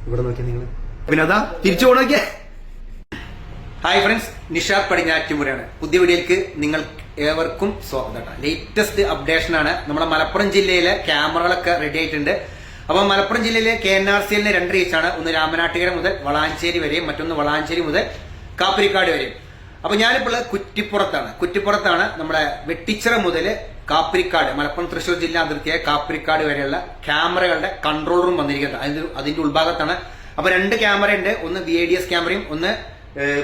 ഇവിടെ നോക്കിയാ നിങ്ങൾ പിന്നെ അതാ തിരിച്ചു പോണോക്കിയ. ഹായ് ഫ്രണ്ട്സ്, നിഷാദ് പടിഞ്ഞാറ്റുമുറയാണ്. പുതിയ വീഡിയോയിലേക്ക് നിങ്ങൾ ഏവർക്കും സ്വാഗതം. ലേറ്റസ്റ്റ് അപ്ഡേഷൻ ആണ്. നമ്മുടെ മലപ്പുറം ജില്ലയിലെ ക്യാമറകളൊക്കെ റെഡി ആയിട്ടുണ്ട്. അപ്പൊ മലപ്പുറം ജില്ലയിലെ KNRCL 2 റീച്ചാണ്. ഒന്ന് രാമനാട്ടുകര മുതൽ വളാഞ്ചേരി വരെയും മറ്റൊന്ന് വളാഞ്ചേരി മുതൽ കാപ്പിരിക്കാട് വരെയും. അപ്പൊ ഞാനിപ്പോൾ കുറ്റിപ്പുറത്താണ് നമ്മുടെ വെട്ടിച്ചിറ മുതൽ കാപ്പിരിക്കാട്, മലപ്പുറം തൃശ്ശൂർ ജില്ലാ അതിർത്തിയായ കാപ്പിരിക്കാട് വരെയുള്ള ക്യാമറകളുടെ കൺട്രോൾ റൂം വന്നിരിക്കുന്നത്. അതിന്റെ ഉൾഭാഗത്താണ്. അപ്പൊ 2 ക്യാമറ ഉണ്ട്. ഒന്ന് VADS ക്യാമറയും ഒന്ന്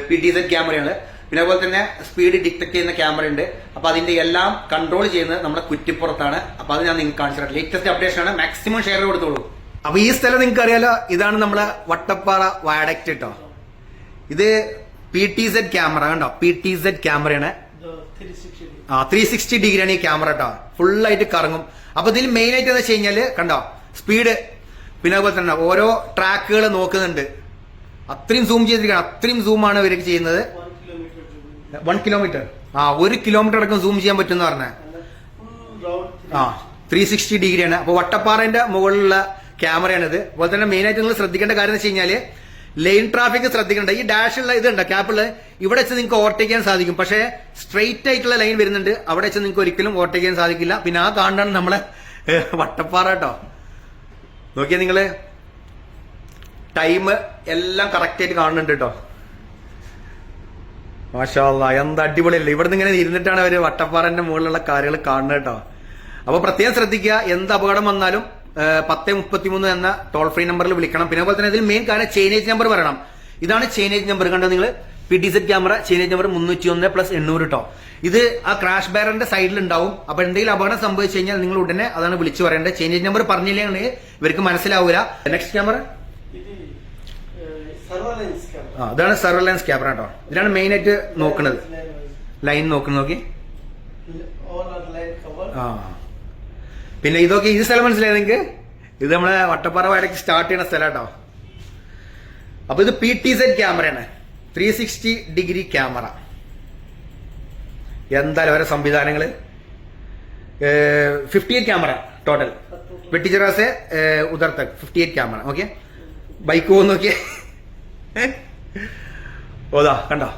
PTZ ക്യാമറയാണ്. പിന്നെ അതുപോലെ തന്നെ സ്പീഡ് ഡിറ്റക്ട് ചെയ്യുന്ന ക്യാമറ ഉണ്ട്. അപ്പൊ അതിന്റെ എല്ലാം കൺട്രോൾ ചെയ്യുന്നത് നമ്മുടെ കുറ്റിപ്പുറത്താണ്. അപ്പൊ അത് ഞാൻ നിങ്ങൾക്ക് കാണിച്ചു. ലേറ്റസ്റ്റ് അപ്ഡേഷൻ ആണ്. മാക്സിമം ഷെയർ കൊടുത്തോളൂ. അപ്പൊ ഈ സ്ഥലം നിങ്ങൾക്ക് അറിയാലോ, ഇതാണ് നമ്മുടെ വട്ടപ്പാറ വയഡക്റ്റ് കേട്ടോ. ഇത് PTZ ക്യാമറ കണ്ടോ, PTZ ക്യാമറയാണ്. 360 ഡിഗ്രിയാണ് ഈ ക്യാമറ കേട്ടോ. ഫുള്ളായിട്ട് കറങ്ങും. അപ്പൊ ഇതിൽ മെയിൻ ആയിട്ട് എന്താ വെച്ച് കഴിഞ്ഞാല് കണ്ടോ, സ്പീഡ്, പിന്നെ അതുപോലെ തന്നെ ഓരോ ട്രാക്കുകൾ നോക്കുന്നുണ്ട്. അത്രയും സൂം ചെയ്തിരിക്കണം. അത്രയും സൂമാണ് ഇവർക്ക് ചെയ്യുന്നത്. 1 കിലോമീറ്റർ 1 കിലോമീറ്റർ അടക്കം സൂം ചെയ്യാൻ പറ്റുമെന്ന് പറഞ്ഞ 360 ഡിഗ്രിയാണ്. അപ്പൊ വട്ടപ്പാറന്റെ മുകളിലുള്ള ക്യാമറയാണിത്. അതുപോലെ തന്നെ മെയിൻ ആയിട്ട് നിങ്ങൾ ശ്രദ്ധിക്കേണ്ട കാര്യം എന്ന് വെച്ച് കഴിഞ്ഞാല് ലൈൻ ട്രാഫിക് ശ്രദ്ധിക്കേണ്ട. ഈ ഡാഷുള്ള ഇതുണ്ട് ക്യാപ്പിള്, ഇവിടെ വെച്ച് നിങ്ങൾക്ക് ഓവർടേക്ക് ചെയ്യാൻ സാധിക്കും. പക്ഷേ സ്ട്രെയിറ്റ് ആയിട്ടുള്ള ലൈൻ വരുന്നുണ്ട്, അവിടെ വെച്ച് നിങ്ങൾക്ക് ഒരിക്കലും ഓവർടേക്ക് ചെയ്യാൻ സാധിക്കില്ല. പിന്നെ ആ കാണാണ് നമ്മളെ വട്ടപ്പാറ കേട്ടോ. നോക്കിയാ നിങ്ങള് ടൈം എല്ലാം കറക്റ്റ് ആയിട്ട് കാണുന്നുണ്ട് കേട്ടോ. മാഷാ അല്ലാഹ്, എന്താ അടിപൊളിയല്ലേ. ഇവിടുന്ന് ഇങ്ങനെ ഇരുന്നിട്ടാണ് അവര് വട്ടപ്പാറന്റെ മുകളിലുള്ള കാര്യങ്ങൾ കാണുന്നത് കേട്ടോ. അപ്പൊ പ്രത്യേകം ശ്രദ്ധിക്കുക, എന്ത് അപകടം വന്നാലും 1033 എന്ന ടോൾ ഫ്രീ നമ്പറിൽ വിളിക്കണം. പിന്നെ അതുപോലെ തന്നെ ഇതിൽ മെയിൻ കാര്യം ചെയിനേജ് നമ്പർ പറയണം. ഇതാണ് ചെയിനേജ് നമ്പർ. കണ്ടോ നിങ്ങൾ, PTZ ക്യാമറ ചെയിനേജ് നമ്പർ 301+800 കേട്ടോ. ഇത് ആ ക്രാഷ് ബാരറിന്റെ സൈഡിൽ ഉണ്ടാവും. അപ്പൊ എന്തെങ്കിലും അപകടം സംഭവിച്ചു കഴിഞ്ഞാൽ നിങ്ങൾ ഉടനെ അതാണ് വിളിച്ചു പറയേണ്ടത്. ചെയിനേജ് നമ്പർ പറഞ്ഞില്ലെങ്കിൽ ഇവർക്ക് മനസ്സിലാവൂല. നെക്സ്റ്റ് ക്യാമറ അതാണ് സർവൈലൻസ് ക്യാമറ കേട്ടോ. ഇതിലാണ് മെയിൻ ആയിട്ട് നോക്കുന്നത്, ലൈൻ നോക്കുന്നത്. നോക്കി പിന്നെ ഇതൊക്കെ ഈ സ്ഥലം മനസ്സിലായത് നിങ്ങൾക്ക്. ഇത് നമ്മളെ വട്ടപ്പാറ വയഡക്റ്റ് സ്റ്റാർട്ട് ചെയ്യുന്ന സ്ഥലം കേട്ടോ. അപ്പൊ ഇത് PTZ ക്യാമറയാണ്, 360 ഡിഗ്രി ക്യാമറ. എന്തായാലും അവരെ സംവിധാനങ്ങള് 58 ക്യാമറ ടോട്ടൽ. വെട്ടിച്ചിറ से उधर तक 58 ക്യാമറ. ഓക്കെ, ബൈക്ക് പോകുന്ന നോക്കിയേ. ഓതാ കണ്ടോ,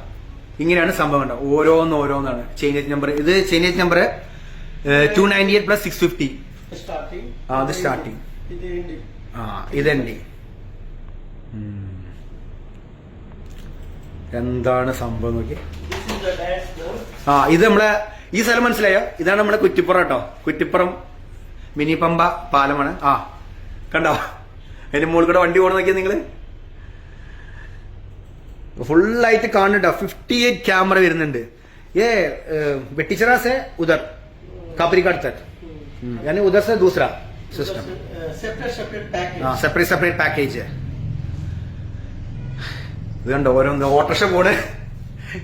ഇങ്ങനെയാണ് സംഭവം. കണ്ടോ, ഓരോന്നാണ് ചെയിനേജ് നമ്പർ. ഇത് ചെയിനേജ് നമ്പർ 298+650. അത് സ്റ്റാർട്ടിങ്. ഇത് എൻഡിങ്. എന്താണ് സംഭവം നോക്കി. ഇത് നമ്മളെ ഈ സ്ഥലം മനസ്സിലായോ, ഇതാണ് നമ്മളെ കുറ്റിപ്പുറം കേട്ടോ. കുറ്റിപ്പുറം മിനി പമ്പ പാലമാണ്. കണ്ടോ, അതിന്റെ മുകളിൽ കൂടെ വണ്ടി പോകണം നോക്കിയാ നിങ്ങള്. ഫുള്ളായിട്ട് കാണുന്നുണ്ടോ. 58 ക്യാമറ വരുന്നുണ്ട്. വെട്ടിച്ചിറ से उधर कापरीकाट तक, यानी उधर से दूसरा सिस्टम, सेपरेट पैकेज है. ഇത് കണ്ടോ, ഓരോന്ന് ഓട്ടോറിക്ഷ പോണ്.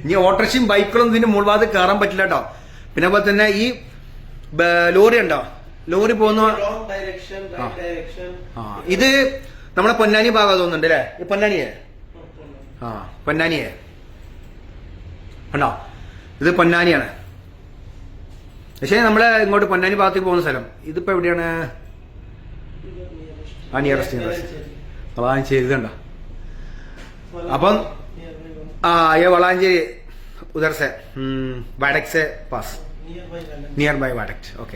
ഇനി ഓട്ടോറിക്ഷയും ബൈക്കുകളും ഇതിന്റെ മുൾഭാഗത്ത് കയറാൻ പറ്റില്ല കേട്ടോ. പിന്നെ അതുപോലെ തന്നെ ഈ ലോറി ഉണ്ടോ, ലോറി പോകുന്ന ഇത് നമ്മളെ പൊന്നാനി ഭാഗം തോന്നുന്നുണ്ട് അല്ലേ. ഈ പൊന്നാനിയെ പൊന്നാനിയെ കണ്ടോ, ഇത് പൊന്നാനിയാണ്. പക്ഷേ നമ്മളെ ഇങ്ങോട്ട് പൊന്നാനി ഭാഗത്തേക്ക് പോകുന്ന സ്ഥലം ഇതിപ്പോ എവിടെയാണ്? നിയറസ്റ്റ് വളാഞ്ചേരി. ഇതുണ്ടോ. അപ്പം വളാഞ്ചേരി ഉദർ സെ വയഡക്റ്റ് സെ pass, near by viaduct. Okay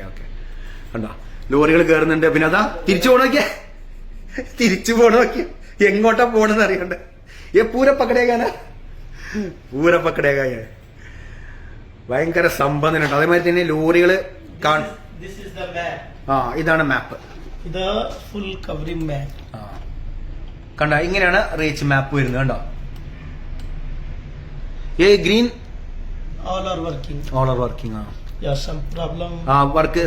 കണ്ടോ, ലോറികൾ കയറുന്നുണ്ട്. പിന്നെ അതാ തിരിച്ചു പോണോക്കിയ എങ്ങോട്ടാ പോണെന്ന് അറിയണ്ട. പൂര പക്കടേകാ ഭയങ്കര സംബന്ധം കേട്ടോ. അതേമാതിരി തന്നെ ലോറികള് ഇതാണ് മാപ്പ്. ഫുൾ കവറിംഗ് മാപ്പ് കണ്ടോ, ഇങ്ങനെയാണ് റീച്ച് മാപ്പ് വരുന്നത്. കണ്ടോ, green all are working. some problem. Work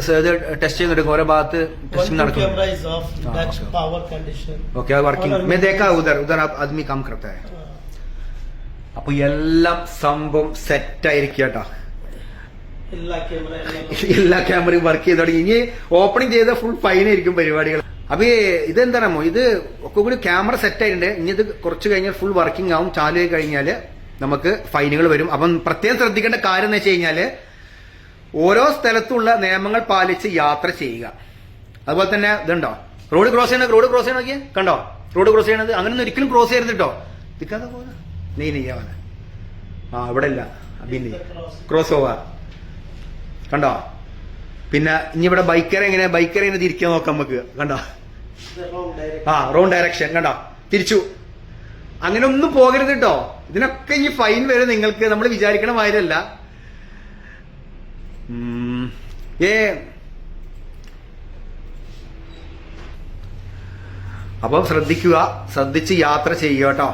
test ചെയ്തെടുക്കും. ഓരോ ഭാഗത്ത് ടെസ്റ്റിംഗ് നടക്കും. Camera is off. That's power condition. Okay, working. मैं देखा उधर आदमी काम करता है. അപ്പൊ എല്ലാം സംഭവം സെറ്റ് ആയിരിക്കും കേട്ടോ. എല്ലാ ക്യാമറയും വർക്ക് ചെയ്ത് തുടങ്ങി. ഇനി ഓപ്പണിംഗ് ചെയ്ത ഫുൾ ഫൈൻ ആയിരിക്കും പരിപാടികൾ. അപ്പൊ ഇതെന്താണോ, ഇത് ഒക്കെ കൂടി ക്യാമറ സെറ്റ് ആയിട്ടുണ്ട്. ഇനി ഇത് കുറച്ച് കഴിഞ്ഞാൽ ഫുൾ വർക്കിംഗ് ആവും. ചാലു ആയി കഴിഞ്ഞാൽ നമുക്ക് ഫൈനുകൾ വരും. അപ്പം പ്രത്യേകം ശ്രദ്ധിക്കേണ്ട കാര്യം എന്ന് വെച്ച് കഴിഞ്ഞാല് ഓരോ സ്ഥലത്തുള്ള നിയമങ്ങൾ പാലിച്ച് യാത്ര ചെയ്യുക. അതുപോലെ തന്നെ ഇതുണ്ടോ, റോഡ് ക്രോസ് ചെയ്യണ നോക്കിയേ കണ്ടോ, റോഡ് ക്രോസ് ചെയ്യണത് അങ്ങനൊന്നും ഒരിക്കലും ക്രോസ് ചെയ്യരുത് കേട്ടോ. നിൽക്കാതെ പോകാ നെയ്യാവാന ഇവിടെ ഇല്ല പിന്നെ ക്രോസ് പോവാ കണ്ടോ. പിന്നെ ഇനി ഇവിടെ ബൈക്കറെ എങ്ങനെ തിരിക്കാൻ നോക്കാം നമുക്ക് കണ്ടോ. റോങ് ഡയറക്ഷൻ കണ്ടോ, തിരിച്ചു. അങ്ങനെ ഒന്നും പോകരുത് കേട്ടോ. ഇതിനൊക്കെ ഇനി ഫൈൻ വരും നിങ്ങൾക്ക്, നമ്മൾ വിചാരിക്കണ മാതിരല്ല. അപ്പം ശ്രദ്ധിച്ച് യാത്ര ചെയ്യുക കേട്ടോ.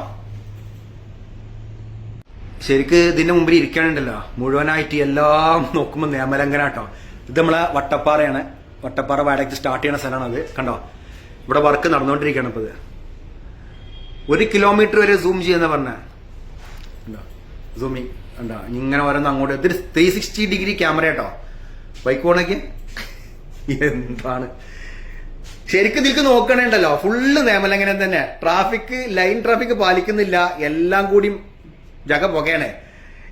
ശരിക്ക് ഇതിന്റെ മുമ്പിൽ ഇരിക്കാനുണ്ടല്ലോ മുഴുവനായിട്ട് എല്ലാം നോക്കുമ്പോൾ നിയമലംഘന കേട്ടോ. ഇത് നമ്മളെ വട്ടപ്പാറയാണ്. വട്ടപ്പാറ വാടകയ്ക്ക് സ്റ്റാർട്ട് ചെയ്യുന്ന സ്ഥലമാണ് അത് കണ്ടോ. ഇവിടെ വർക്ക് നടന്നുകൊണ്ടിരിക്കുകയാണ്. ഇപ്പൊ ഇത് 1 കിലോമീറ്റർ വരെ സൂം ചെയ്യുന്ന പറഞ്ഞ സൂമിങ് കണ്ടോ. ഇങ്ങനെ ഓരോന്ന് അങ്ങോട്ട് ഇതൊരു 360 ഡിഗ്രി ക്യാമറ കേട്ടോ. ബൈക്ക് പോണേക്ക് എന്താണ് ശരിക്കും ഇതിൽക്ക് നോക്കണേണ്ടല്ലോ. ഫുള്ള് നിയമലംഘനം തന്നെ. ലൈൻ ട്രാഫിക് പാലിക്കുന്നില്ല. എല്ലാം കൂടി ജഗ പുകയാണേ.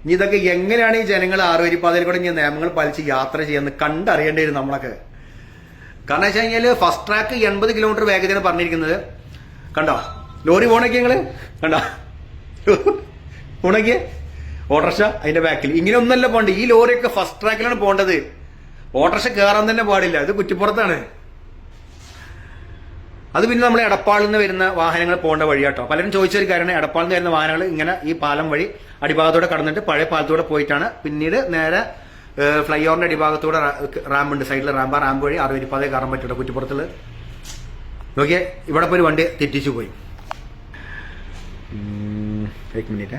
ഇനി ഇതൊക്കെ എങ്ങനെയാണ് ഈ ജനങ്ങൾ ആറുവരിപ്പാതയിൽ കൂടെ ഇനി നിയമങ്ങൾ പാലിച്ച് യാത്ര ചെയ്യുന്നത് കണ്ടറിയേണ്ടി വരും നമ്മളൊക്കെ. കാരണം വെച്ച് കഴിഞ്ഞാല് ഫസ്റ്റ് ട്രാക്ക് 80 കിലോമീറ്റർ വേഗതയാണ് പറഞ്ഞിരിക്കുന്നത് കണ്ടോ. ലോറി പോണൊക്കെ നിങ്ങള് കണ്ടോ, പോണൊക്കെ ഓട്ടോറിക്ഷ അതിന്റെ ബാക്കിൽ. ഇങ്ങനെ ഒന്നല്ല പോണ്ടത്. ഈ ലോറിയൊക്കെ ഫസ്റ്റ് ട്രാക്കിലാണ് പോണ്ടത്. ഓട്ടോറിക്ഷ കയറാൻ തന്നെ പാടില്ല. ഇത് കുറ്റിപ്പുറത്താണ്. അത് പിന്നെ നമ്മുടെ എടപ്പാളിൽ നിന്ന് വരുന്ന വാഹനങ്ങൾ പോകേണ്ട വഴിയാട്ടോ. പലരും ചോദിച്ചൊരു കാര്യമാണ്, എടപ്പാളിൽ നിന്ന് വരുന്ന വാഹനങ്ങൾ ഇങ്ങനെ ഈ പാലം വഴി അടിഭാഗത്തൂടെ കടന്നിട്ട് പഴയ പാലത്തൂടെ പോയിട്ടാണ് പിന്നീട് നേരെ ഫ്ലൈ ഓവറിന്റെ അടിഭാഗത്തൂടെ റാമ്പുണ്ട്, സൈഡിൽ റാമ്പ് വഴി ആറുവരിപ്പാതയെ കയറാൻ പറ്റുള്ളൂ കുറ്റിപ്പുറത്തുള്ള. നോക്കിയേ ഇവിടെ പോയി വണ്ടി തെറ്റിച്ചു പോയി. ഒരു മിനിറ്റ്.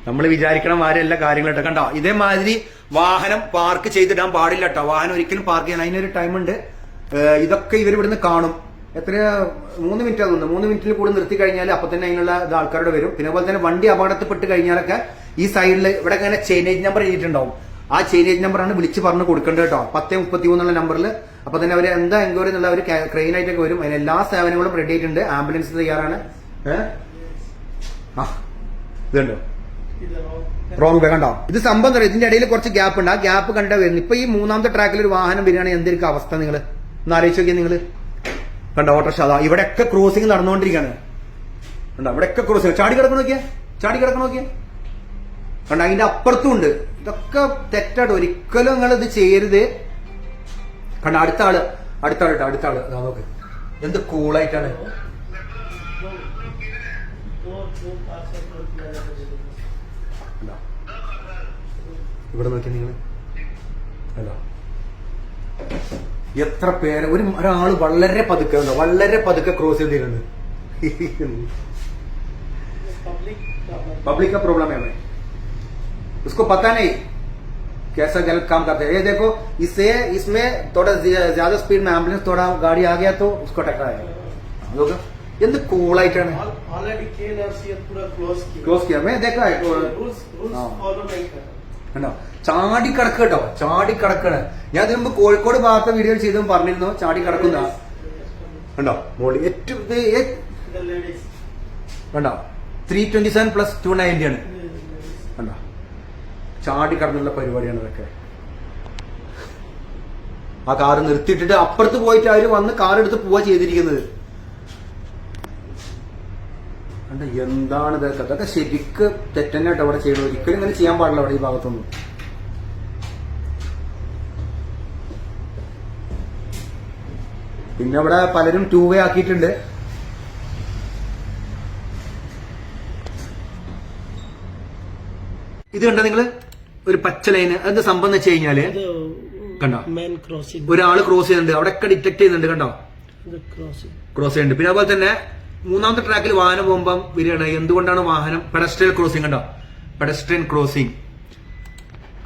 നമ്മൾ വിചാരിക്കണ മാതിരി എല്ലാ കാര്യങ്ങളും കണ്ടോ. ഇതേമാതിരി വാഹനം പാർക്ക് ചെയ്തിടാൻ പാടില്ല കേട്ടോ. വാഹനം ഒരിക്കലും പാർക്ക് ചെയ്യാൻ അതിനൊരു ടൈമുണ്ട്. ഇതൊക്കെ ഇവർ ഇവിടുന്ന് കാണും. എത്ര 3 മിനിറ്റ് ആകുന്നു. 3 മിനിറ്റിൽ കൂടെ നിർത്തി കഴിഞ്ഞാൽ അപ്പൊ തന്നെ അതിനുള്ള ആൾക്കാരുടെ വരും. പിന്നെ അതുപോലെ തന്നെ വണ്ടി അപകടത്തിൽപ്പെട്ട് കഴിഞ്ഞാലൊക്കെ ഈ സൈഡിൽ ഇവിടെ ഇങ്ങനെ ചെയിനേജ് നമ്പർ എഴുതിയിട്ടുണ്ടാവും. ആ ചെയിനേജ് നമ്പറാണ് വിളിച്ച് പറഞ്ഞ് കൊടുക്കേണ്ടത് കേട്ടോ. 1033 എന്നുള്ള നമ്പറിൽ. അപ്പൊ തന്നെ അവർ എന്താ എൻക്വയറി എന്നുള്ള ഒരു ക്രെയിൻ ആയിട്ടൊക്കെ വരും. അതിന് എല്ലാ സേവനങ്ങളും റെഡി ആയിട്ടുണ്ട്. ആംബുലൻസ് തയ്യാറാണ്. ഇതുണ്ടോ റോങ് വേ കണ്ടോ. ഇത് സംഭവം തരാം. ഇതിന്റെ ഇടയിൽ കുറച്ച് ഗ്യാപ്പ് ഉണ്ട്. ആ ഗ്യാപ്പ് കണ്ടാ വരുന്നു. ഇപ്പൊ ഈ 3ാമത്തെ ട്രാക്കിൽ ഒരു വാഹനം വരികയാണെങ്കിൽ എന്തൊരു അവസ്ഥ നിങ്ങൾ ഒന്ന് ആലോചിച്ച് നോക്കിയാൽ നിങ്ങൾ കണ്ടോ. ഓട്ടോറിക്ഷ അതാ ഇവിടെയൊക്കെ ക്രോസിംഗ് നടന്നുകൊണ്ടിരിക്കുകയാണ് കണ്ടോ. ഇവിടെയൊക്കെ ക്രോസിംഗ് ചാടി കിടക്കണം നോക്കിയാ കണ്ടോ. അതിന്റെ അപ്പുറത്തും ഉണ്ട്. ഇതൊക്കെ തെറ്റാട്ടോ. ഒരിക്കലും നിങ്ങൾ ഇത് ചെയ്യരുത് കണ്ടോ. അടുത്ത ആള് അതാ നോക്ക് എന്ത് കൂളായിട്ടാണ്. ഇവിടെ നോക്കിയാ നിങ്ങൾ അല്ല എത്ര പേര് ഒരാള് വളരെ പതുക്കെ ക്രോസ് ചെയ്തിട്ടുണ്ട്. पब्लिक का प्रॉब्लम है भाई, उसको पता नहीं कैसा गलत काम करते हैं. ये देखो इसमें थोड़ा ज्यादा स्पीड में एम्बुलेंस थोड़ा गाड़ी आ गया तो उसको टकराया. लोग എന്ത് കൂളായിട്ടാണ് ക്ലോസ് കിയാ मैं देखा है കണ്ടോ. ചാടി കിടക്കണ്. ഞാൻ ഇതിനു മുമ്പ് കോഴിക്കോട് ഭാഗത്തെ വീഡിയോ ചെയ്തും പറഞ്ഞിരുന്നു ചാടി കിടക്കുന്ന കണ്ടോ. മോളി ഏറ്റവും കണ്ടോ 327 + 290 ആണ് കണ്ടോ. ചാടി കടന്നുള്ള പരിപാടിയാണ് ഇതൊക്കെ. ആ കാറ് നിർത്തിയിട്ടിട്ട് അപ്പുറത്ത് പോയിട്ട് അവര് വന്ന് കാർ എടുത്ത് പോവാ ചെയ്തിരിക്കുന്നത്. എന്താണ് ഇതൊക്കെ ശരിക്ക് തെറ്റന്നെ കേട്ടോ ഇവിടെ ചെയ്യണം. ഒരിക്കലും ഇങ്ങനെ ചെയ്യാൻ പാടില്ല അവിടെ ഈ ഭാഗത്തൊന്നും. പിന്നെ ഇവിടെ പലരും 2 വേ ആക്കിയിട്ടുണ്ട്. ഇത് കണ്ടോ നിങ്ങള് ഒരു പച്ച ലൈന്. അത് സംഭവം വെച്ച് കഴിഞ്ഞാല് കണ്ടോ ഒരാള് ക്രോസ് ചെയ്യുന്നുണ്ട്. അവിടെയൊക്കെ ഡിറ്റക്ട് ചെയ്യുന്നുണ്ട് കണ്ടോ. ക്രോസ് ചെയ്യുന്നുണ്ട്. പിന്നെ അതുപോലെ തന്നെ 3ാമത്തെ ട്രാക്കിൽ വാഹനം പോകുമ്പം വരികയാണ്. എന്തുകൊണ്ടാണ് വാഹനം പെഡസ്ട്രിയൽ ക്രോസിംഗ് കണ്ടോ. പെഡസ്ട്രിയൻ ക്രോസിംഗ്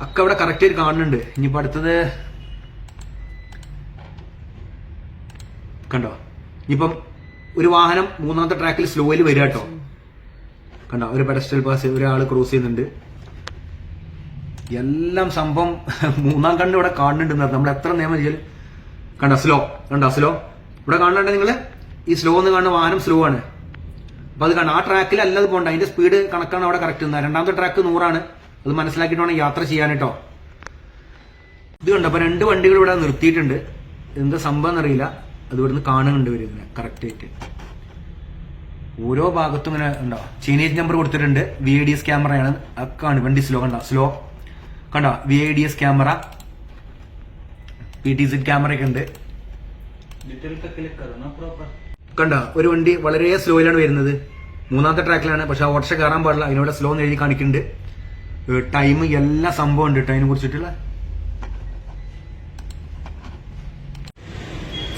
ഒക്കെ അവിടെ കറക്റ്റ് ആയിട്ട് കാണുന്നുണ്ട്. ഇനിയിപ്പോ അടുത്തത് കണ്ടോ. ഇനിയിപ്പം ഒരു വാഹനം 3ാമത്തെ ട്രാക്കിൽ സ്ലോയിൽ വരിക കേട്ടോ കണ്ടോ. ഒരു പെഡസ്ട്രിയൽ പാസ് ഒരാൾ ക്രോസ് ചെയ്യുന്നുണ്ട്. എല്ലാം സംഭവം 3ാം കണ്ണ് ഇവിടെ കാണുന്നുണ്ട്. നമ്മൾ എത്ര നിയമം ചെയ്യൽ കണ്ടോ. സ്ലോ ഇവിടെ കാണുന്നുണ്ട് നിങ്ങള്. ഈ സ്ലോ എന്ന് കാണുന്ന വാഹനം സ്ലോ ആണ്. അപ്പൊ അത് കാണാം. ആ ട്രാക്കിൽ അല്ലത് പോകണ്ട. അതിന്റെ സ്പീഡ് കണക്കാണ് അവിടെ കറക്റ്റ്. 2ാമത്തെ ട്രാക്ക് 100 ആണ്. അത് മനസ്സിലാക്കിയിട്ട് വേണം യാത്ര ചെയ്യാൻ കേട്ടോ. ഇത് കണ്ടോ, അപ്പൊ 2 വണ്ടികൾ ഇവിടെ നിർത്തിയിട്ടുണ്ട്. എന്താ സംഭവം എന്നറിയില്ല. അത് ഇവിടുന്ന് കാണുന്നുണ്ട് വരുന്നത് കറക്റ്റ് ആയിട്ട്. ഓരോ ഭാഗത്തും ഇങ്ങനെ ഉണ്ടോ ചീനേജ് നമ്പർ കൊടുത്തിട്ടുണ്ട്. VIDS ക്യാമറയാണ്. അക്കാണ് വണ്ടി സ്ലോ കണ്ടോ, സ്ലോ കണ്ടോ, VIDS ക്യാമറ, PTZ ക്യാമറ ഒക്കെ ഉണ്ട്. കണ്ടോ, ഒരു വണ്ടി വളരെ സ്ലോയിലാണ് വരുന്നത്. 3ാമത്തെ ട്രാക്കിലാണ്. പക്ഷെ ആ ഓട്ടോറിക്ഷ കയറാൻ പാടില്ല. അതിനോട് സ്ലോ എന്ന് എഴുതി കാണിക്കുന്നുണ്ട്. ടൈം എല്ലാ സംഭവം ഉണ്ട് കേട്ടോ അതിനെ കുറിച്ചിട്ടുള്ള.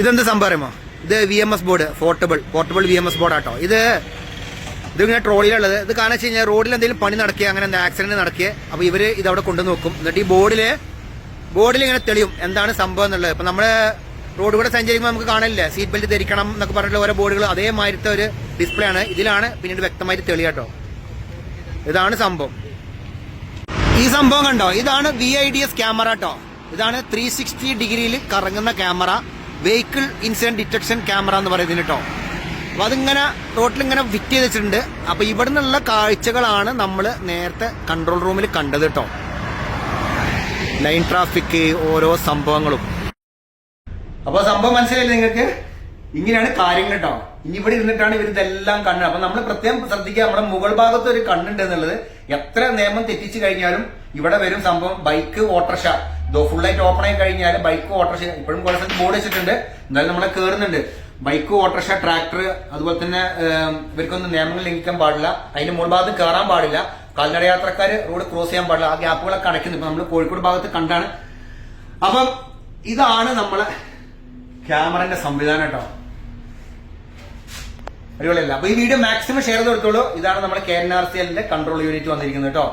ഇതെന്ത് സംഭവം അറിയുമോ? ഇത് VMS board, portable VMS board ആട്ടോ. ഇതിങ്ങനെ ട്രോളിയിലുള്ളത്. ഇത് കാരണം വെച്ച് കഴിഞ്ഞാൽ റോഡിൽ എന്തെങ്കിലും പണി നടക്കുക, അങ്ങനെ എന്താ ആക്സിഡന്റ് നടക്കുക, അപ്പൊ ഇവര് ഇതവിടെ കൊണ്ടു നോക്കും. എന്നിട്ട് ഈ ബോർഡിൽ ഇങ്ങനെ തെളിയും എന്താണ് സംഭവം എന്നുള്ളത്. ഇപ്പൊ നമ്മള് റോഡ് കൂടെ സഞ്ചരിക്കുമ്പോൾ നമുക്ക് കാണില്ലേ സീറ്റ് ബെൽറ്റ് ധരിക്കണം എന്നൊക്കെ പറഞ്ഞിട്ടുള്ള ഓരോ ബോർഡുകൾ, അതേമാതിരത്തെ ഒരു ഡിസ്പ്ലേ ആണ്. ഇതിലാണ് പിന്നീട് വ്യക്തമായിട്ട് തെളിയാട്ടോ. ഇതാണ് സംഭവം. ഈ സംഭവം കണ്ടോ, ഇതാണ് VIDS ക്യാമറ കേട്ടോ. ഇതാണ് 360 ഡിഗ്രിയിൽ കറങ്ങുന്ന camera, vehicle incident detection camera എന്ന് പറയുന്നത് കേട്ടോ. അപ്പൊ അതിങ്ങനെ റോട്ടിൽ ഇങ്ങനെ ഫിറ്റ് ചെയ്ത് വെച്ചിട്ടുണ്ട്. അപ്പൊ ഇവിടെ നിന്നുള്ള കാഴ്ചകളാണ് നമ്മൾ നേരത്തെ കൺട്രോൾ റൂമിൽ കണ്ടത് കേട്ടോ. ലൈൻ ട്രാഫിക്, ഓരോ സംഭവങ്ങളും. അപ്പൊ സംഭവം മനസ്സിലായില്ലേ നിങ്ങൾക്ക്? ഇങ്ങനെയാണ് കാര്യങ്ങൾ കേട്ടോ. ഇനി ഇവിടെ ഇരുന്നിട്ടാണ് ഇവർ ഇതെല്ലാം കണ്ടത്. അപ്പൊ നമ്മൾ പ്രത്യേകം ശ്രദ്ധിക്കുക, നമ്മുടെ മുകൾ ഭാഗത്ത് ഒരു കണ്ണുണ്ട് എന്നുള്ളത്. എത്ര നിയമം തെറ്റിച്ചു കഴിഞ്ഞാലും ഇവിടെ വരും സംഭവം. ബൈക്ക്, ഓട്ടോറിക്ഷ ഫുള്ളായിട്ട് ഓപ്പൺ ആയി കഴിഞ്ഞാൽ ബൈക്ക്, ഓട്ടോറിക്ഷ ഇപ്പോഴും കുറെ സ്ഥലത്ത് ബോർഡ് വെച്ചിട്ടുണ്ട്, എന്നാലും നമ്മളെ കയറുന്നുണ്ട്. ബൈക്ക്, ഓട്ടോറിക്ഷ, ട്രാക്ടർ, അതുപോലെ തന്നെ ഇവർക്കൊന്നും നിയമങ്ങൾ ലംഘിക്കാൻ പാടില്ല. അതിന്റെ മുകൾ ഭാഗത്ത് കയറാൻ പാടില്ല. കാൽനട യാത്രക്കാര് റോഡ് ക്രോസ് ചെയ്യാൻ പാടില്ല. ആ ഗ്യാപ്പുകളൊക്കെ അടയ്ക്കുന്നു. ഇപ്പൊ നമ്മൾ കോഴിക്കോട് ഭാഗത്ത് കണ്ടാണ്. അപ്പം ഇതാണ് നമ്മളെ ക്യാമറന്റെ സംവിധാനം കേട്ടോ. അടിപൊളിയല്ല. അപ്പൊ ഈ വീഡിയോ മാക്സിമം ഷെയർ ചെയ്ത് കൊടുത്തോളൂ. ഇതാണ് നമ്മുടെ KNRCL കൺട്രോൾ യൂണിറ്റ് വന്നിരിക്കുന്നത് കേട്ടോ.